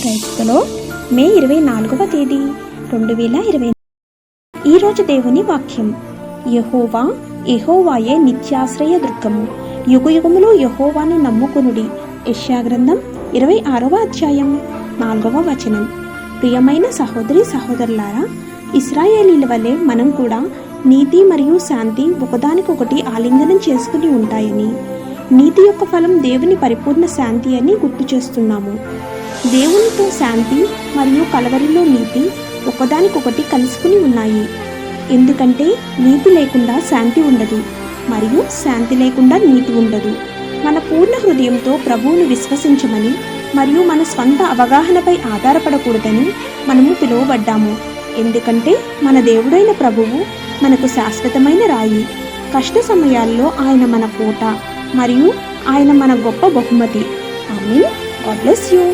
క్రైస్తలో మే 24వ తేదీ 2020. ఈరోజు దేవుని వాక్యం. యెహోవా యెహోవాయే నిత్యాశ్రయ దుర్గము, యుగయుగములు యెహోవాను నమ్ముకొనుడి. యెషయా గ్రంథం 26వ అధ్యాయం 4వ వచనం. ప్రియమైన సహోదరి సహోదరులారా, ఇశ్రాయేలీల వలె మనం కూడా నీతి మరియు శాంతి ఒకదానికొకటి ఆలింగనం చేసుకుని ఉంటాయని, నీతి యొక్క ఫలం దేవుని పరిపూర్ణ శాంతి అని గుర్తు చేస్తున్నాము. దేవునితో శాంతి మరియు కలవరిలో నీతి ఒకదానికొకటి కలుసుకుని ఉన్నాయి. ఎందుకంటే నీతి లేకుండా శాంతి ఉండదు, మరియు శాంతి లేకుండా నీతి ఉండదు. మన పూర్ణ హృదయంతో ప్రభువును విశ్వసించమని మరియు మన స్వంత అవగాహనపై ఆధారపడకూడదని మనము పిలువబడ్డాము. ఎందుకంటే మన దేవుడైన ప్రభువు మనకు శాశ్వతమైన రాయి. కష్ట సమయాల్లో ఆయన మన కోట మరియు ఆయన మన గొప్ప బహుమతి. ఆమేన్. God bless you.